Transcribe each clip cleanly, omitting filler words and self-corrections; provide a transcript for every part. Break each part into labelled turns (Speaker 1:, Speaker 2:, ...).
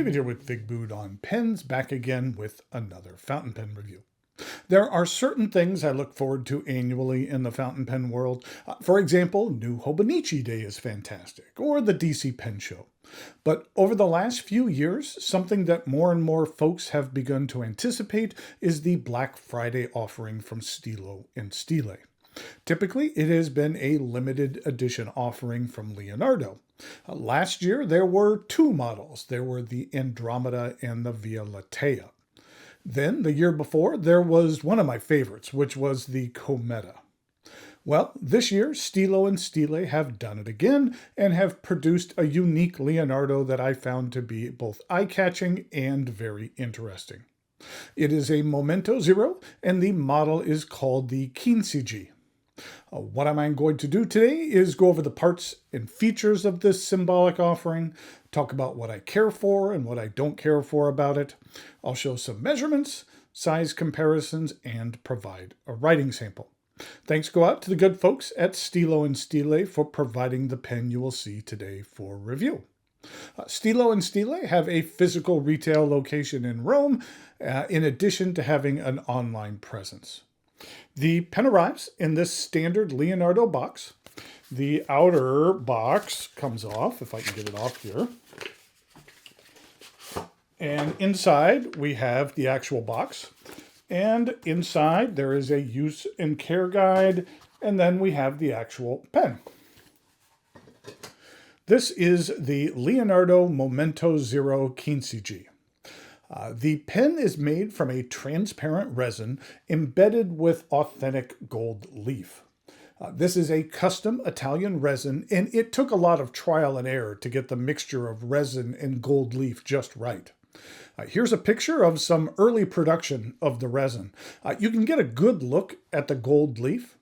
Speaker 1: David here with Figboot on pens, back again with another fountain pen review. There are certain things I look forward to annually in the fountain pen world. For example, New Hobonichi Day is fantastic, or the DC Pen Show. But over the last few years, something that more and more folks have begun to anticipate is the Black Friday offering from Stilo Stile. Typically, it has been a limited edition offering from Leonardo. Last year, there were two models. There were the Andromeda and the Via Latea. Then, the year before, there was one of my favorites, which was the Cometa. Well, this year, Stilo Stile have done it again and have produced a unique Leonardo that I found to be both eye-catching and very interesting. It is a Momento Zero, and the model is called the Kintsugi. What I'm going to do today is go over the parts and features of this symbolic offering, talk about what I care for and what I don't care for about it. I'll show some measurements, size comparisons, and provide a writing sample. Thanks go out to the good folks at Stilo Stile for providing the pen you will see today for review. Stilo Stile have a physical retail location in Rome, in addition to having an online presence. The pen arrives in this standard Leonardo box. The outer box comes off, if I can get it off here. And inside we have the actual box. And inside there is a use and care guide, and then we have the actual pen. This is the Leonardo Momento Zero Kintsugi. The pen is made from a transparent resin embedded with authentic gold leaf. This is a custom Italian resin, and it took a lot of trial and error to get the mixture of resin and gold leaf just right. Here's a picture of some early production of the resin. You can get a good look at the gold leaf.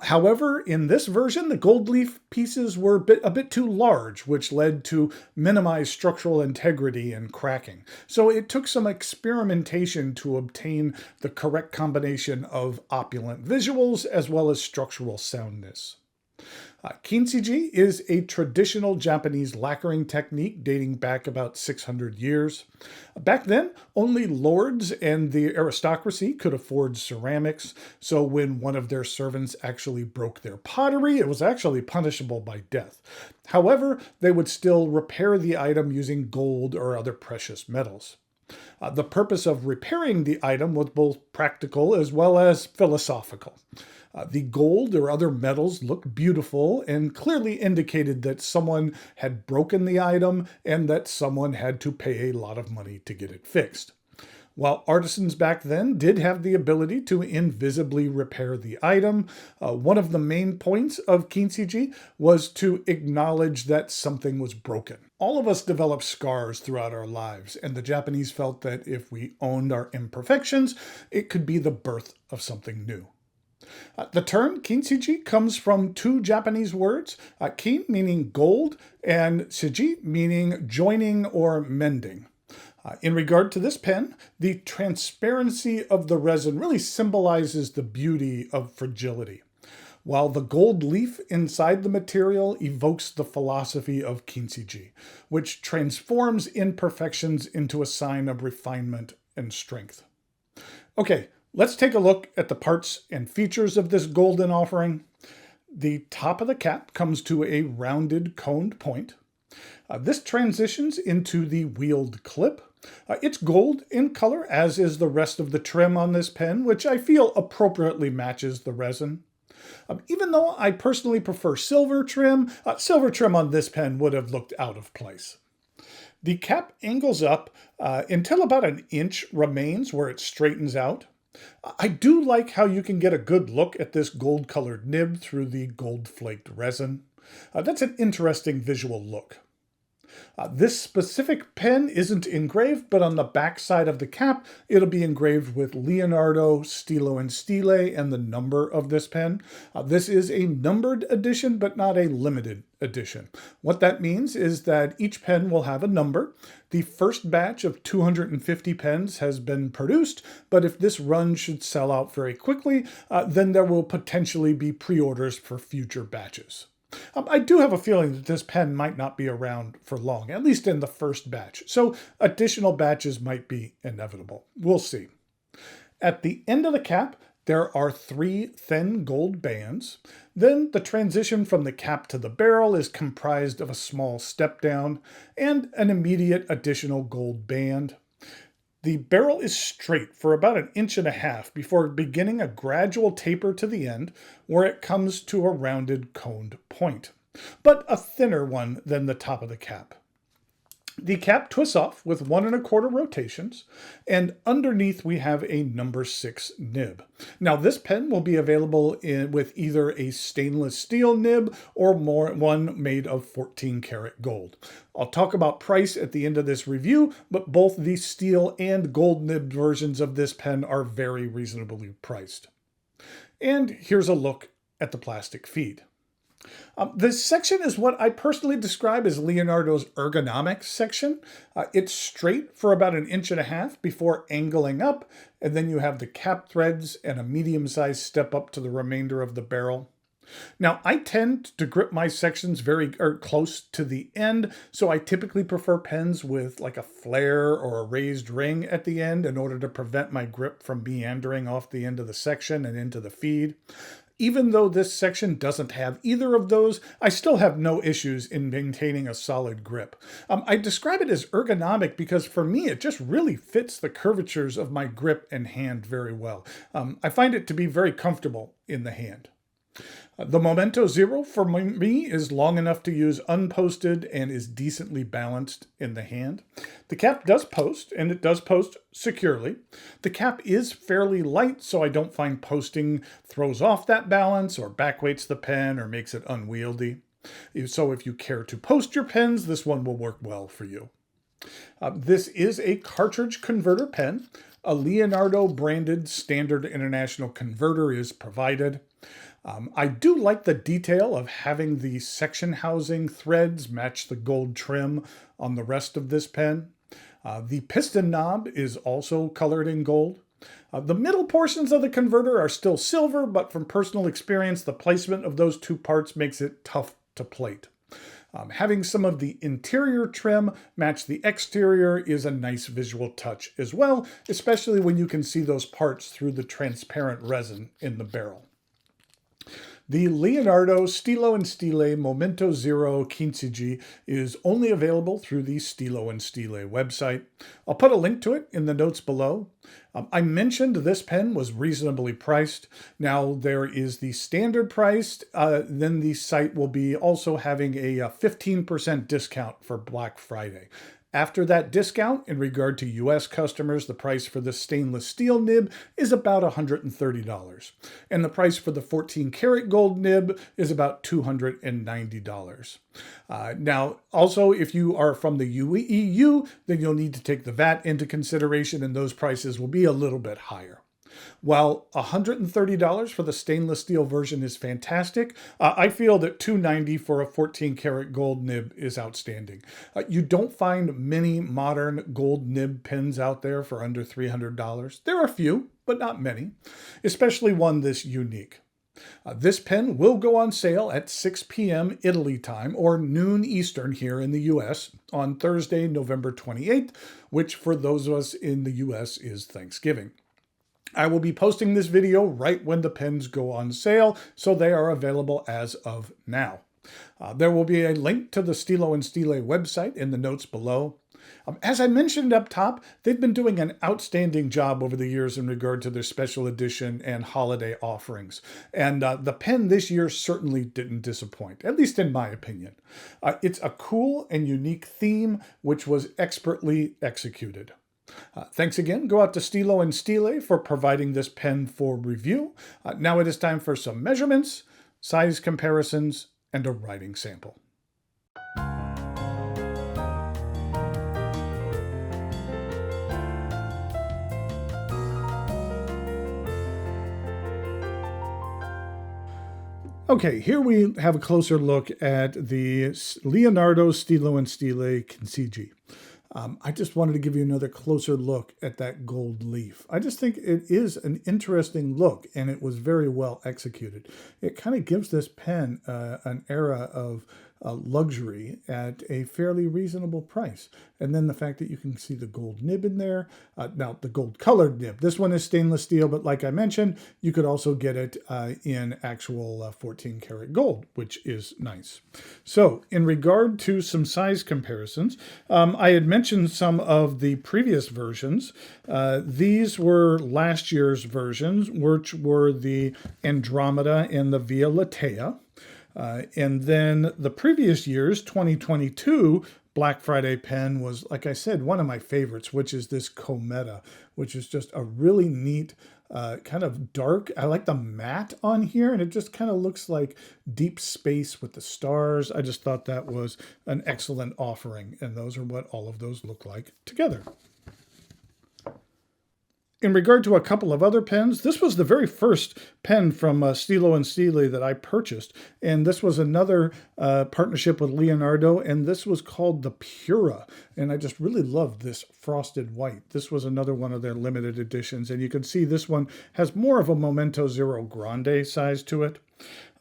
Speaker 1: However, in this version, the gold leaf pieces were a bit too large, which led to minimized structural integrity and cracking. So it took some experimentation to obtain the correct combination of opulent visuals as well as structural soundness. Kintsugi is a traditional Japanese lacquering technique dating back about 600 years. Back then, only lords and the aristocracy could afford ceramics, so when one of their servants actually broke their pottery, it was actually punishable by death. However, they would still repair the item using gold or other precious metals. The purpose of repairing the item was both practical as well as philosophical. The gold or other metals looked beautiful and clearly indicated that someone had broken the item and that someone had to pay a lot of money to get it fixed. While artisans back then did have the ability to invisibly repair the item, one of the main points of Kintsugi was to acknowledge that something was broken. All of us develop scars throughout our lives, and the Japanese felt that if we owned our imperfections, it could be the birth of something new. The term kintsugi comes from two Japanese words, kin meaning gold and suji meaning joining or mending. In regard to this pen, the transparency of the resin really symbolizes the beauty of fragility, while the gold leaf inside the material evokes the philosophy of kintsugi, which transforms imperfections into a sign of refinement and strength. Okay. Let's take a look at the parts and features of this golden offering. The top of the cap comes to a rounded coned point. This transitions into the wheeled clip. It's gold in color, as is the rest of the trim on this pen, which I feel appropriately matches the resin. Even though I personally prefer silver trim on this pen would have looked out of place. The cap angles up until about an inch remains where it straightens out. I do like how you can get a good look at this gold-colored nib through the gold-flaked resin. That's an interesting visual look. This specific pen isn't engraved, but on the back side of the cap, it'll be engraved with Leonardo, Stilo Stile, and the number of this pen. This is a numbered edition, but not a limited edition. What that means is that each pen will have a number. The first batch of 250 pens has been produced, but if this run should sell out very quickly, then there will potentially be pre-orders for future batches. I do have a feeling that this pen might not be around for long, at least in the first batch, so additional batches might be inevitable. We'll see. At the end of the cap, there are 3 thin gold bands. Then the transition from the cap to the barrel is comprised of a small step down and an immediate additional gold band. The barrel is straight for about 1.5 inches before beginning a gradual taper to the end where it comes to a rounded coned point, but a thinner one than the top of the cap. The cap twists off with 1.25 rotations, and underneath we have a number 6 nib. Now this pen will be available with either a stainless steel nib or one made of 14 karat gold. I'll talk about price at the end of this review, but both the steel and gold nib versions of this pen are very reasonably priced. And here's a look at the plastic feed. This section is what I personally describe as Leonardo's ergonomics section. It's straight for about 1.5 inches before angling up, and then you have the cap threads and a medium-sized step up to the remainder of the barrel. Now, I tend to grip my sections very close to the end, so I typically prefer pens with like a flare or a raised ring at the end in order to prevent my grip from meandering off the end of the section and into the feed. Even though this section doesn't have either of those, I still have no issues in maintaining a solid grip. I describe it as ergonomic because for me it just really fits the curvatures of my grip and hand very well. I find it to be very comfortable in the hand. The Momento Zero for me is long enough to use unposted and is decently balanced in the hand. The cap does post, and it does post securely. The cap is fairly light, so I don't find posting throws off that balance or backweights the pen or makes it unwieldy. So if you care to post your pens, this one will work well for you. This is a cartridge converter pen. A Leonardo branded standard international converter is provided. I do like the detail of having the section housing threads match the gold trim on the rest of this pen. The piston knob is also colored in gold. The middle portions of the converter are still silver, but from personal experience, the placement of those two parts makes it tough to plate. Having some of the interior trim match the exterior is a nice visual touch as well, especially when you can see those parts through the transparent resin in the barrel. The Leonardo Stilo Stile Momento Zero Kintsugi is only available through the Stilo Stile website. I'll put a link to it in the notes below. I mentioned this pen was reasonably priced. Now there is the standard price, then the site will be also having a 15% discount for Black Friday. After that discount, in regard to US customers, the price for the stainless steel nib is about $130. And the price for the 14 karat gold nib is about $290. Now, also, if you are from the EU, then you'll need to take the VAT into consideration, and those prices will be a little bit higher. While $130 for the stainless steel version is fantastic, I feel that $290 for a 14 karat gold nib is outstanding. You don't find many modern gold nib pens out there for under $300. There are a few, but not many, especially one this unique. This pen will go on sale at 6 p.m. Italy time or noon Eastern here in the US on Thursday, November 28th, which for those of us in the US is Thanksgiving. I will be posting this video right when the pens go on sale, so they are available as of now. There will be a link to the Stilo Stile website in the notes below. As I mentioned up top, they've been doing an outstanding job over the years in regard to their special edition and holiday offerings. And the pen this year certainly didn't disappoint, at least in my opinion. It's a cool and unique theme, which was expertly executed. Thanks again. Go out to Stilo Stile for providing this pen for review. Now it is time for some measurements, size comparisons, and a writing sample. Okay, here we have a closer look at the Leonardo Stilo Stile Kintsugi. I just wanted to give you another closer look at that gold leaf. I just think it is an interesting look, and it was very well executed. It kind of gives this pen an era of luxury at a fairly reasonable price. And then the fact that you can see the gold nib in there. Now, the gold colored nib. This one is stainless steel, but like I mentioned, you could also get it in actual 14 karat gold, which is nice. So in regard to some size comparisons, I had mentioned some of the previous versions. These were last year's versions, which were the Andromeda and the Via Latea. And then the previous year's, 2022, Black Friday pen was, like I said, one of my favorites, which is this Cometa, which is just a really neat, kind of dark. I like the matte on here, and it just kind of looks like deep space with the stars. I just thought that was an excellent offering, and those are what all of those look like together. In regard to a couple of other pens, this was the very first pen from Stilo Stile that I purchased. And this was another partnership with Leonardo, and this was called the Pura. And I just really loved this frosted white. This was another one of their limited editions. And you can see this one has more of a Momento Zero Grande size to it.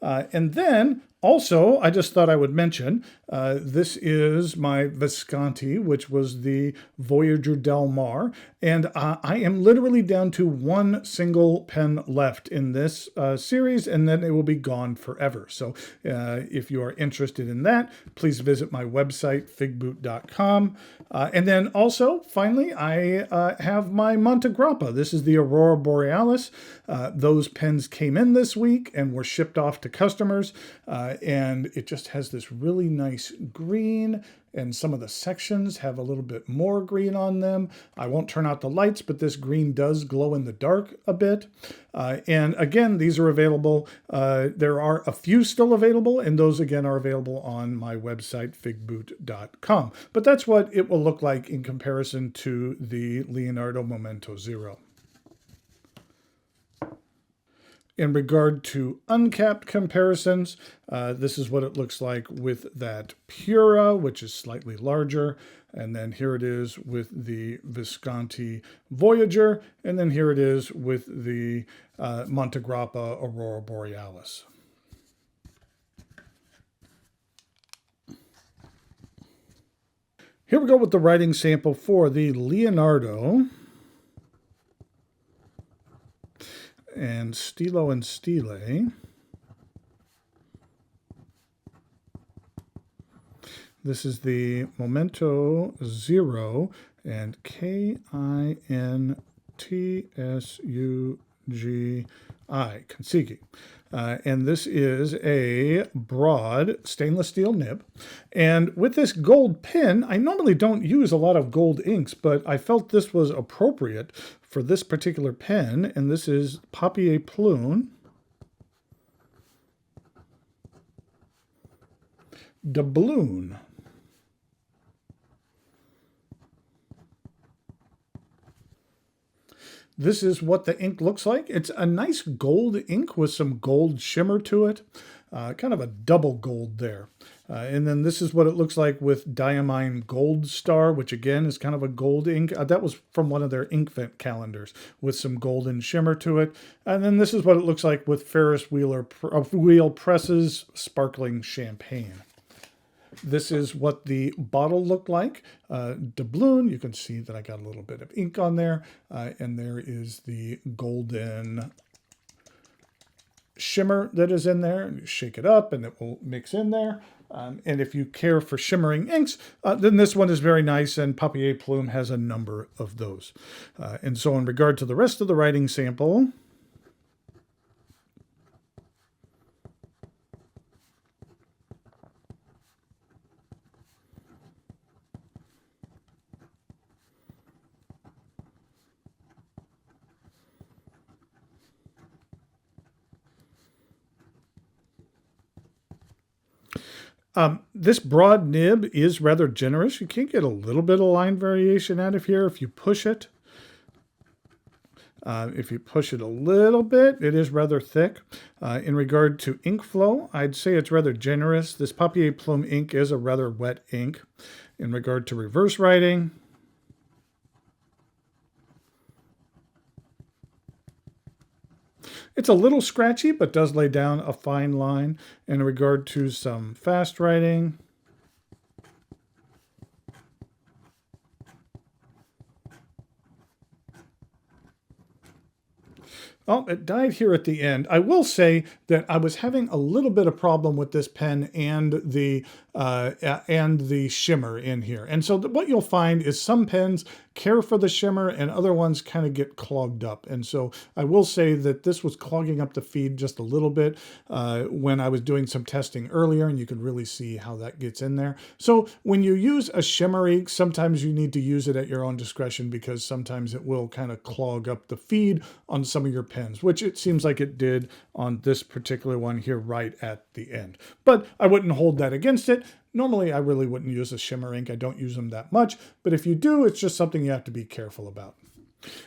Speaker 1: And then also, I just thought I would mention, this is my Visconti, which was the Voyager Del Mar, and I am literally down to one single pen left in this series, and then it will be gone forever. So if you are interested in that, please visit my website, figbooton.com. And then also, finally, I have my Montegrappa. This is the Aurora Borealis. Those pens came in this week and were shipped off to customers. And it just has this really nice green, and some of the sections have a little bit more green on them. I won't turn out the lights, but this green does glow in the dark a bit. And again, these are available. There are a few still available, and those again are available on my website, figboot.com. But that's what it will look like in comparison to the Leonardo Momento Zero. In regard to uncapped comparisons, this is what it looks like with that Pura, which is slightly larger. And then here it is with the Visconti Voyager. And then here it is with the Montegrappa Aurora Borealis. Here we go with the writing sample for the Leonardo and Stilo Stile. This is the Momento Zero and Kintsugi, Kintsugi. And this is a broad stainless steel nib. And with this gold pen, I normally don't use a lot of gold inks, but I felt this was appropriate for this particular pen. And this is Papier Plume Doubloon. This is what the ink looks like. It's a nice gold ink with some gold shimmer to it. Kind of a double gold there. And then this is what it looks like with Diamine Gold Star, which again is kind of a gold ink. That was from one of their Inkvent calendars with some golden shimmer to it. And then this is what it looks like with Ferris Wheel Presses Sparkling Champagne. This is what the bottle looked like. Doubloon, you can see that I got a little bit of ink on there. And there is the golden shimmer that is in there. And you shake it up and it will mix in there. And if you care for shimmering inks, then this one is very nice, and Papier Plume has a number of those. And so in regard to the rest of the writing sample, this broad nib is rather generous. You can get a little bit of line variation out of here if you push it. If you push it a little bit, it is rather thick. In regard to ink flow, I'd say it's rather generous. This Papier Plume ink is a rather wet ink. In regard to reverse writing, it's a little scratchy, but does lay down a fine line. In regard to some fast writing, oh, it died here at the end. I will say that I was having a little bit of problem with this pen and the shimmer in here. And so what you'll find is some pens care for the shimmer and other ones kind of get clogged up. And so I will say that this was clogging up the feed just a little bit when I was doing some testing earlier, and you can really see how that gets in there. So when you use a shimmery, sometimes you need to use it at your own discretion because sometimes it will kind of clog up the feed on some of your pens, which it seems like it did on this particular one here right at the end. But I wouldn't hold that against it. Normally, I really wouldn't use a shimmer ink. I don't use them that much, but if you do, it's just something you have to be careful about.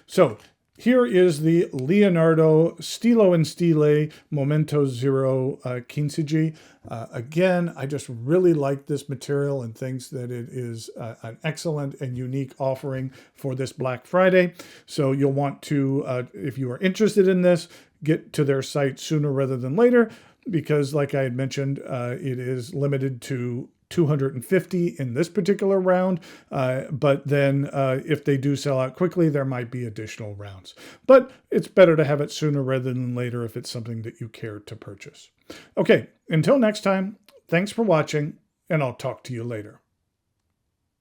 Speaker 1: So here is the Leonardo Stilo Stile Momento Zero Kintsugi. Again, I just really like this material and thinks that it is an excellent and unique offering for this Black Friday. So you'll want to, if you are interested in this, get to their site sooner rather than later, because like I had mentioned, it is limited to 250 in this particular round, but then if they do sell out quickly, there might be additional rounds. But it's better to have it sooner rather than later if it's something that you care to purchase. Okay, until next time, thanks for watching, and I'll talk to you later.